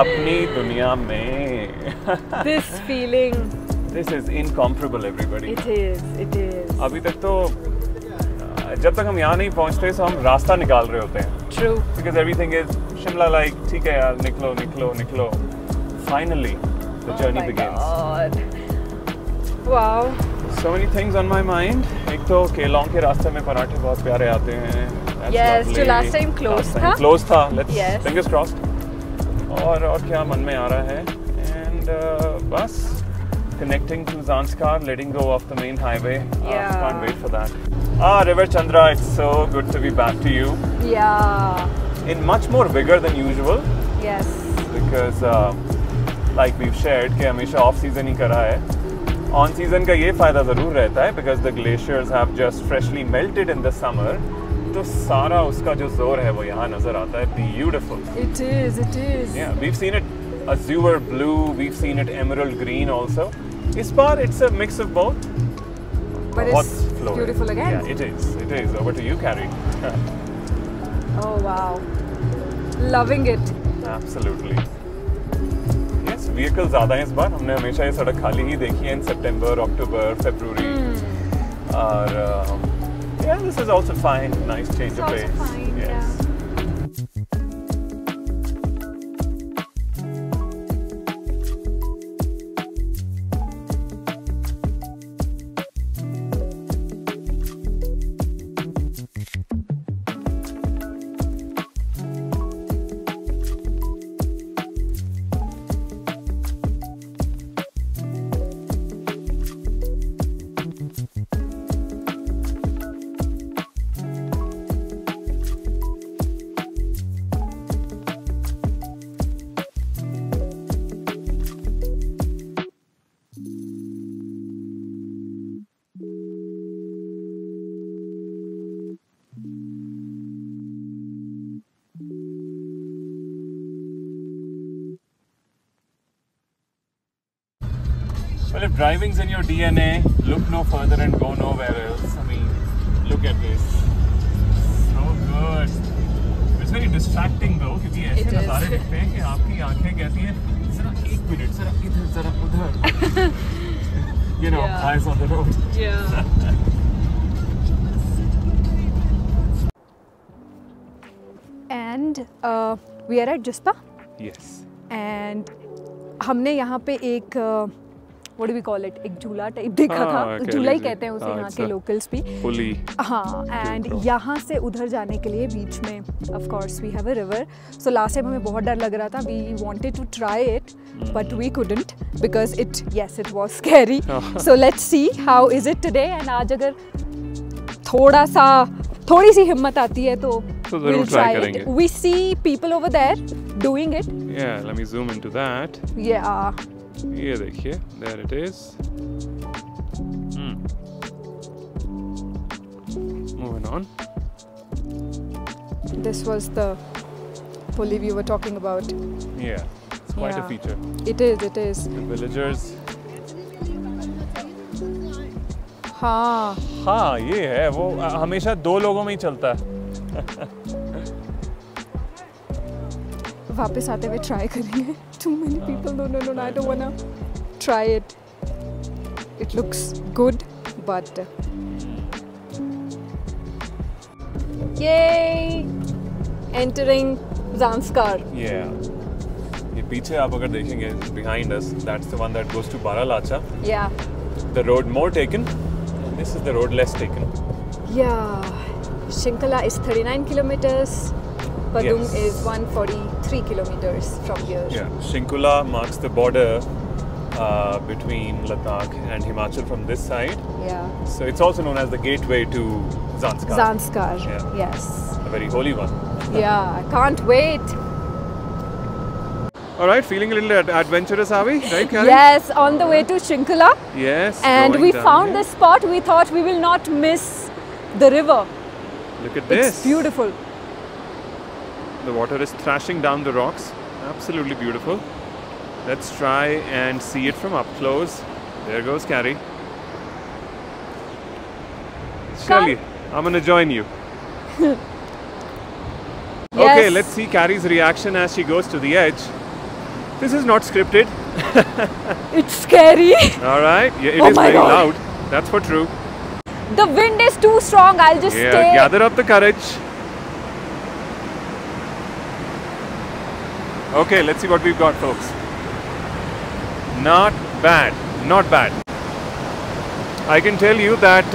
अपनी दुनिया में This feeling. This is incomparable everybody. It is. It is. अभी तक तो जब तक हम यहाँ नहीं पहुँचते तो हम रास्ता निकाल रहे होते हैं. True. Because everything is Shimla like ठीक है यार निकलो निकलो निकलो. Finally the journey begins. God. Wow. So many things on my mind. एक तो केलोंग के रास्ते में पराठे बहुत प्यारे आते हैं. That's Yes, lovely. जो last time closed था. Closed था. Let's Yes. fingers crossed. और क्या मन में आ रहा है? And बस connecting to Zanskar, letting go of the main highway. Yeah. Can't wait for that. River Chandra, it's so good to be back to you. Yeah. In much more vigor than usual. Yes. Because like we've shared कि हमेशा off season ही करा है. On season का ये फायदा ज़रूर रहता है because the glaciers have just freshly melted in the summer. तो सारा उसका जो जोर है वो यहाँ नजर आता है. Beautiful. It is. It is. Yeah, we've seen it azure blue. We've seen it emerald green also. इस बार it's a mix of both. But What's it's flowing? beautiful again. Yeah, it is. It is. Over to you, Carrie. Oh wow. Loving it. Absolutely. Yes, vehicles ज़्यादा हैं इस बार. हमने हमेशा ये सड़क खाली ही देखी है in September, October, February. और yeah, this is also fine. Nice change It's of also pace. fine, Yes. Well, if driving's in your DNA, look no further and go nowhere else. I mean, look at this. So good. It's very distracting though, क्योंकि ऐसे नज़ारे दिखते हैं कि आपकी आंखें कहती हैं जरा एक मिनट, जरा इधर, जरा उधर. You know, Yeah. eyes on the road. Yeah. And we are at Jispa. Yes. And हमने यहाँ पे एक what do we call it, एक झूला टाइप देखा था. झूला ही कहते हैं उसे यहाँ के locals भी. Fully. हाँ, and यहाँ से उधर जाने के लिए बीच में of course we have a river. So last time हमें बहुत डर लग रहा था. We wanted to try it, but we couldn't because it was scary. So let's see how is it today. And आज अगर थोड़ी सी हिम्मत आती है तो we'll try it. We see people over there doing it. Yeah, let me zoom into that. Yeah. ये देखिए, there it is. Moving on. This was the pulley we were talking about. Yeah, it's quite a feature. It is. It is. The villagers. हाँ, ये है वो हमेशा दो लोगों में ही चलता है. वापस आते हुए ट्राई करेंगे. Too many people. No, I don't wanna try it. It looks good, but yay! Entering Zanskar. Yeah. ये पीछे आप अगर देखेंगे behind us, that's the one that goes to Baralacha. Yeah. The road more taken. This is the road less taken. Yeah. Shinkala is 39 kilometers. Padung Yes. is 143 kilometers from here. Yeah, Shinkula marks the border between Ladakh and Himachal from this side. Yeah. So it's also known as the gateway to Zanskar. Zanskar. Yeah. Yes. A very holy one. Yeah, I can't wait. All right, feeling a little adventurous, are we? Right, Karen? Yes, on the way to Shinkula. Yes. And going we down found here. this spot. We thought we will not miss the river. Look at this. It's beautiful. The water is thrashing down the rocks. Absolutely beautiful. Let's try and see it from up close. There goes Carrie. Shelly, I'm going to join you. Okay, Yes. let's see Carrie's reaction as she goes to the edge. This is not scripted. It's scary. All right, yeah, it Oh is my very God. loud. That's for true. The wind is too strong. I'll just Yeah, stay. gather up the courage. Okay, let's see what we've got, folks. Not bad, not bad. I can tell you that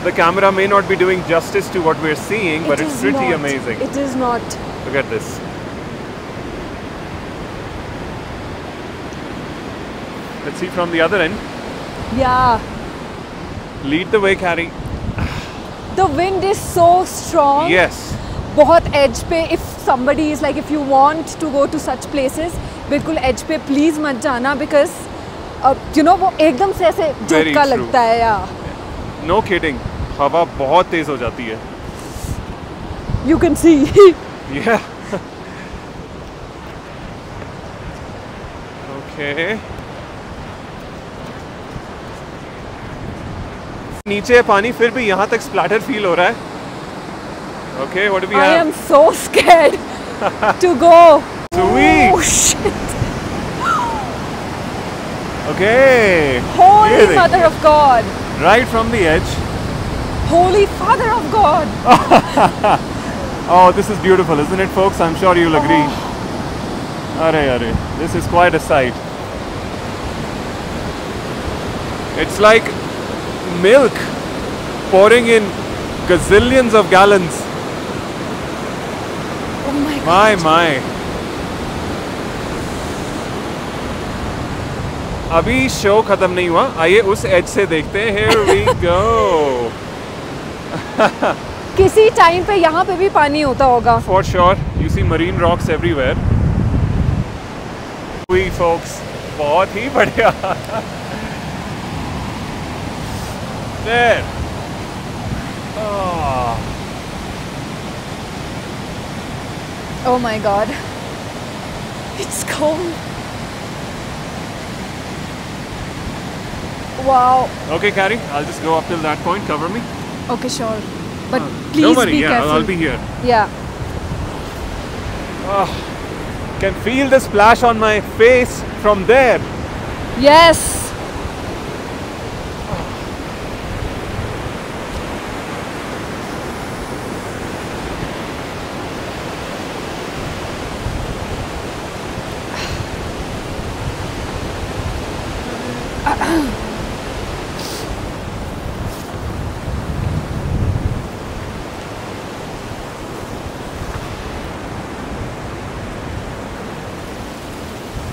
the camera may not be doing justice to what we're seeing, but It it's is pretty not. amazing. It is not. Look at this. Let's see from the other end. Yeah. Lead the way, Carrie. The wind is so strong. Yes. बहुत edge पे, if somebody is like, if you want to go to such places, बिल्कुल edge पे please मत जाना, because you know वो एकदम से ऐसे Very झटका true. लगता है या. No kidding. हवा बहुत तेज हो जाती है. You can see. Yeah. Okay. नीचे है पानी, फिर भी यहाँ तक स्प्लैटर फील हो रहा है. Okay, what do we I have? am so scared to go. Sweet. Oh shit. Okay. Holy Really? Mother of God. Right from the edge. Holy Father of God. Oh, this is beautiful, isn't it, folks? I'm sure you'll agree. Arre, this is quite a sight. It's like milk pouring in gazillions of gallons. Oh my God. My. अभी show खत्म नहीं हुआ, आइए उस as से देखते हैं. Here we go. किसी टाइम पे यहाँ पे भी पानी होता होगा. For sure, you see marine rocks everywhere. We folks, बहुत ही बढ़िया. There. Oh. Oh my God. It's cold. Wow. Okay, Carrie, I'll just go up till that point. Cover me. Okay, sure. But please Don't worry, be yeah, careful. I'll be here. Yeah. Oh, can feel the splash on my face from there. Yes.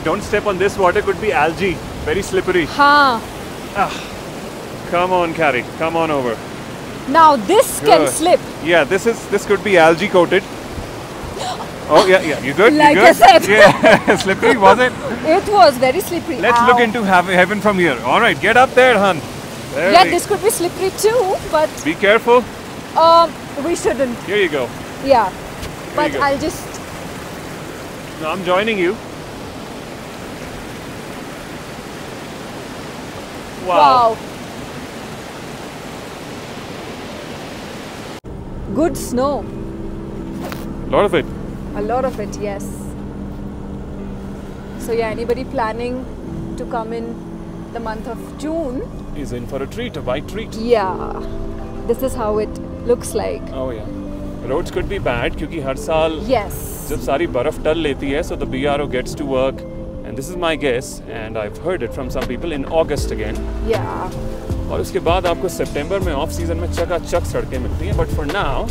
Don't step on this water, could be algae. Very slippery. हाँ. Come on, Carrie. Come on over. Now this can Good. slip. Yeah, this could be algae coated. Oh yeah. You good? Like you good? I said. Yeah, slippery was it? It was very slippery. Let's Ow. look into heaven from here. All right, get up there, hun. There Yeah, we- this could be slippery too, but Be careful. we shouldn't. Here you go. Yeah. But go. I'll just. Now I'm joining you. Wow. Good snow. Lot of it. A lot of it, yes. So yeah, anybody planning to come in the month of June? Is in for a treat, a white treat. Yeah. This is how it looks like. Oh yeah. Roads could be bad क्योंकि हर साल Yes. जब सारी बर्फ टल लेती है, so the BRO gets to work, and this is my guess, and I've heard it from some people, in August again. Yeah. और उसके बाद आपको सितंबर में ऑफ सीजन में चकाचक सड़कें मिलती हैं, but for now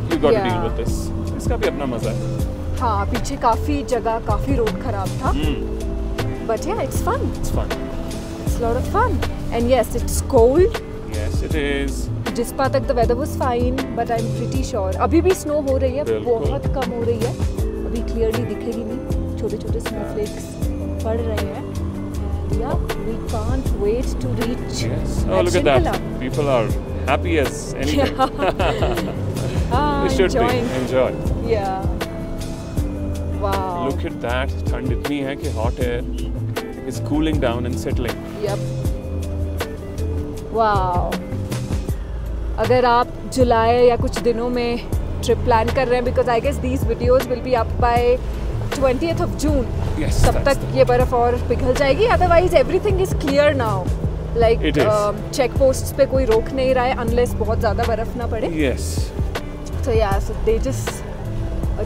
you got to deal Yeah. with this. इसका भी अपना मजा है. हाँ, पीछे काफी जगह काफी रोड खराब था. But yeah, it's fun. It's fun. It's a lot of fun. And yes, it's cold. Yes, it is. Jispa तक the weather was fine, but I'm pretty sure अभी भी snow हो रही है, बिल्कुल. बहुत कम हो रही है. अभी clearly दिखेगी नहीं, छोटे-छोटे snowflakes पड़ रहे हैं. And yeah, we can't wait to reach. Yes. Oh, look at that. Shinkala. People are happy as anything. They should enjoying. be. Enjoy. Yeah. Wow. Look at that. ठंड इतनी है कि hot air is cooling down and settling. Yep. Wow. अगर आप जुलाई या कुछ दिनों में ट्रिप प्लान कर रहे हैं because I guess these videos will be up by 20th of June. Yes, तब तक ये बर्फ और पिघल जाएगी. Otherwise everything is clear now. Like check post पे कोई रोक नहीं रहा है अनलेस बहुत ज़्यादा बर्फ ना पड़े. Yes. So yeah, so they just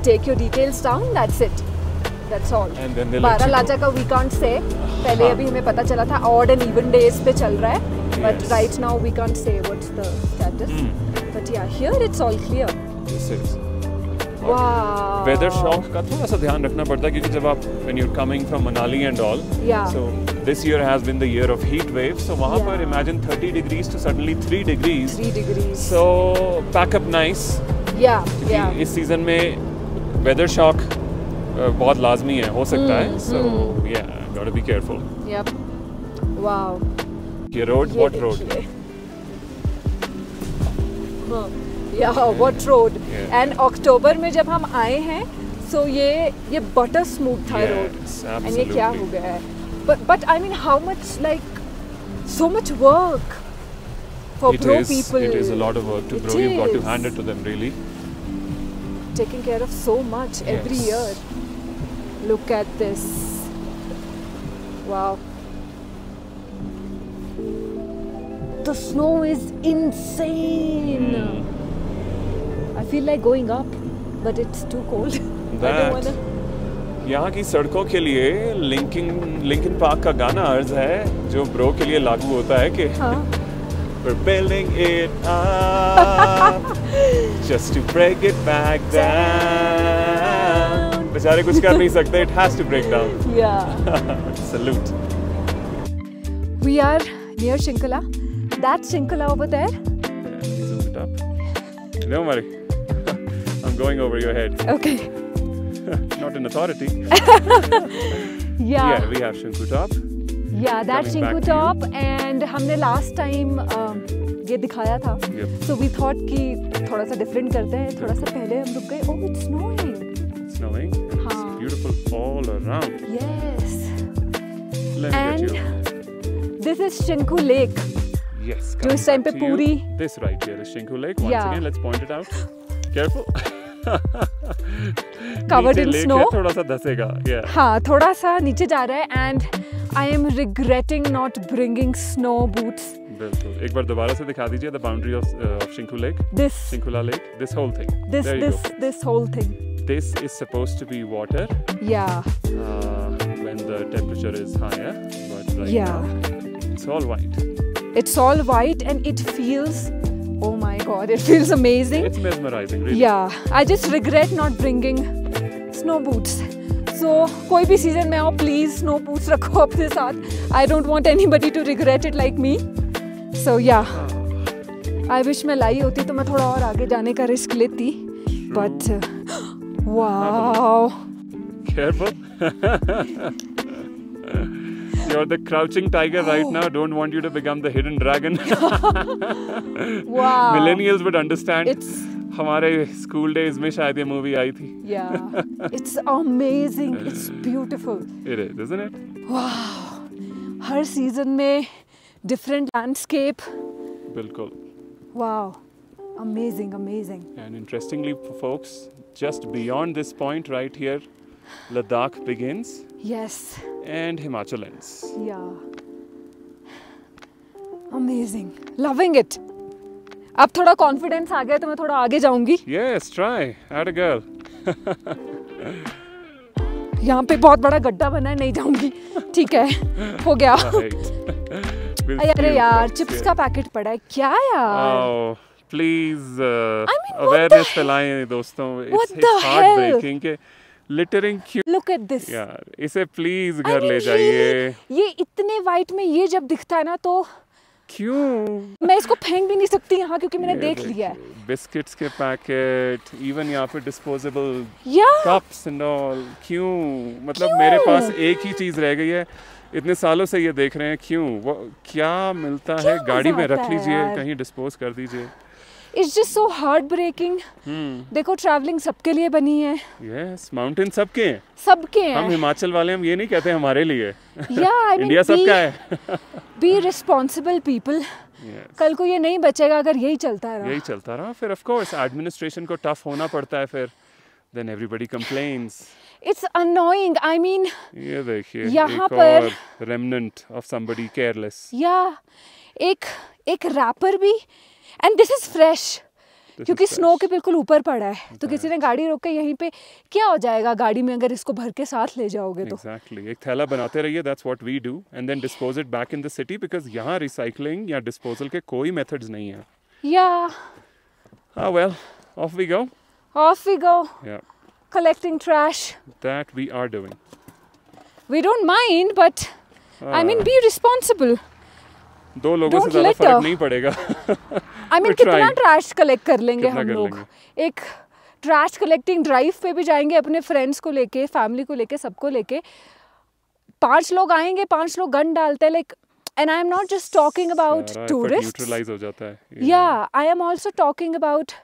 take your details down. That's it. That's all. And then they let बारह you लाचा का we can't say. पहले अभी हमें पता चला था odd and even days पे चल रहा है. But right now we can't say what's the status. But yeah, here it's all clear. This is. Wow. Weather shock का थोड़ा सा ध्यान रखना पड़ता है क्योंकि जब आप when you're coming from Manali and all, Yeah. so this year has been the year of heat waves. So वहाँ पर imagine 30 degrees to suddenly 3 degrees. 3 degrees. So pack up nice. Yeah, yeah. इस season में weather shock बहुत लाजमी है, हो सकता है. So yeah, gotta be careful. Yep. Wow. ये road, what road? Yeah, what road? Yeah. And October में जब हम आए हैं, so ये butter smooth था road. Yes, And ये क्या हो absolutely. गया है? But I mean, how much like so much work for It pro is, people. it is a lot of work to It grow. You've got to is. hand it to them really. Taking care of so much every Yes. year. Look at this. Wow. The snow is insane. I feel like going up, but it's too cold. I That- don't wanna. यहाँ की सड़कों के लिए Linkin Park का गाना अर्ज है जो ब्रो के लिए लागू होता है कि हाँ. We're building it up just to break it back down. बेचारे कुछ कर नहीं सकते. It has to break down. Yeah. Salute. We are near Shinkala. That's Shinkala over there. Zoom it up. Don't worry. I'm going over your head. Okay. Not an authority. Yeah. Yeah, we have Shinku Top. Yeah, that's Coming back Shinku to you. Top and हमने last time ये दिखाया था. Yep. So we thought कि थोड़ा सा different करते हैं. थोड़ा सा पहले हम रुक गए. Oh, it's snowing. It's snowing. And हाँ. it's beautiful all around. Yes. Let me And get you. this is Shinku Lake. Yes. जो coming इस टाइम पे back to you. पूरी- This right here is Shinku Lake. Once Yeah. again, let's point it out. Careful. Covered नीचे in lake snow. है, थोड़ा सा धसेगा. Yeah. हाँ, थोड़ा सा नीचे जा रहा है and I am regretting not bringing snow boots. बिल्कुल. एक बार दोबारा से दिखा दीजिए the boundary of Shinku Lake. This, Shinkula Lake. This whole thing. this, There you this, go. this whole thing. This is supposed to be water Yeah. when the temperature is higher, but right Yeah. now it's all white. It's all white and it feels, oh my god, it feels amazing. It's mesmerizing, really. Yeah, I just regret not bringing snow boots. So कोई भी season में आओ please snow boots रखो अपने साथ. I don't want anybody to regret it like me. So yeah, I wish मैं लाई होती तो मैं थोड़ा और आगे जाने का रिस्क लेती. But wow. Careful. You're the crouching tiger right now. Don't want you to become the hidden dragon. Wow. Millennials would understand. It's हमारे स्कूल डेज में शायद ये मूवी आई थी. yeah. It's amazing. It's beautiful. It is, isn't it? Wow. Her season में different landscape. बिल्कुल. Wow. Amazing, amazing. And interestingly, for folks, just beyond this point right here, Ladakh begins Yes. and Himachal ends. Yeah. Amazing. Loving it. अब थोड़ा confidence आ गया तो मैं थोड़ा आगे जाऊंगी. Yes, try. Add a girl. यहाँ पे बहुत बड़ा गड्ढा बना है, नहीं जाऊंगी. ठीक है, हो गया. Right. We'll अरे see you यार, folks चिप्स here. का पैकेट पड़ा है. क्या यार? Oh, please mean, what awareness the- फैलाएं दोस्तों. What It's the heartbreaking के littering क्यों Look at this. यार, इसे प्लीज I घर mean, ले जाइए. ये इतने वाइट में ये जब दिखता है ना तो क्यों? मैं इसको फेंक भी नहीं सकती यहाँ क्योंकि मैंने देख लिया है. बिस्किट्स के पैकेट, इवन यहाँ पे disposable Yeah. Cups and all. क्यों? मतलब क्यों? मेरे पास एक ही चीज रह गई है. इतने सालों से ये देख रहे हैं. क्यों? वो क्या मिलता है? क्या गाड़ी मजा में आता रख है लीजिए, यार? कहीं डिस्पोज कर दीजिए. It's just so heartbreaking. देखो ट्रैवलिंग सबके लिए बनी है. यस, माउंटेन सबके हैं. सबके हम हैं. हिमाचल वाले हम ये नहीं कहते हमारे लिए. Yeah, I mean, इंडिया सबका है. be responsible people. Yes. कल को ये नहीं बचेगा अगर यही चलता रहा। यही चलता रहा फिर ऑफ कोर्स एडमिनिस्ट्रेशन को टफ होना पड़ता है फिर, then everybody complains. It's annoying. I mean, ये देखिए यहाँ एक पर और remnant of somebody careless. या एक रैपर भी, एंड दिस इज फ्रेश क्योंकि स्नो के बिल्कुल ऊपर पड़ा है, तो किसी ने गाड़ी रोक के यहीं पे, क्या हो जाएगा गाड़ी में अगर इसको भर के साथ ले जाओगे तो। Exactly. एक थैला बनाते रहिए, that's what we do, and then dispose it back in the city because यहाँ recycling या disposal के कोई methods नहीं है। Yeah. Ah well, off we go. Off we go. Yeah. Collecting trash. That we are doing. We don't mind, but I mean, be responsible. दो लोगों से Don't ज़्यादा litter. फर्क नहीं पड़ेगा। I mean, We're कितना trying. ट्रैश कलेक्ट कर लेंगे कितना हम कर लोग। लेंगे? एक ट्रैश कलेक्टिंग ड्राइव पे भी जाएंगे अपने फ्रेंड्स को लेके, फैमिली को लेके, सबको लेके। 5 लोग आएंगे, 5 लोग गन डालते हैं, like, and I am not just talking about सारा effort टूरिस्ट। neutralize हो जाता है। Yeah, I am also talking about,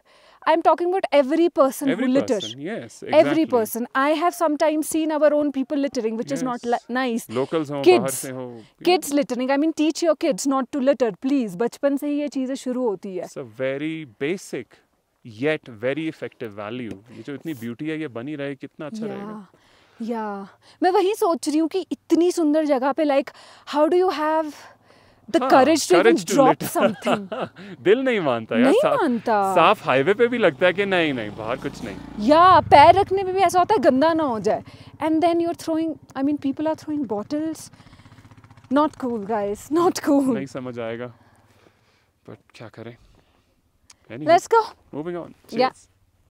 I'm talking about every person Every who litter. person, yes, Every exactly. person. I have sometimes seen our own people littering, which is not Yes. nice. Locals हो, Kids. बाहर से हो। Kids littering. I mean, teach your kids not to litter, please. बचपन से ही ये चीजें शुरू होती है। It's a very basic yet very effective value. ये जो इतनी beauty है ये बनी रहे, कितना अच्छा रहेगा। या मैं वही सोच रही हूँ कि इतनी सुंदर जगह पे, like, how do you have the courage to even drop something. दिल नहीं मानता यार। नहीं मानता। साफ हाईवे पे भी लगता है कि नहीं नहीं बाहर कुछ नहीं। या पैर रखने में भी ऐसा होता है गंदा ना हो जाए, and then you are throwing, I mean people are throwing bottles. Not cool guys, not cool. नहीं समझ आएगा, बट क्या करें। Let's go. Moving on. या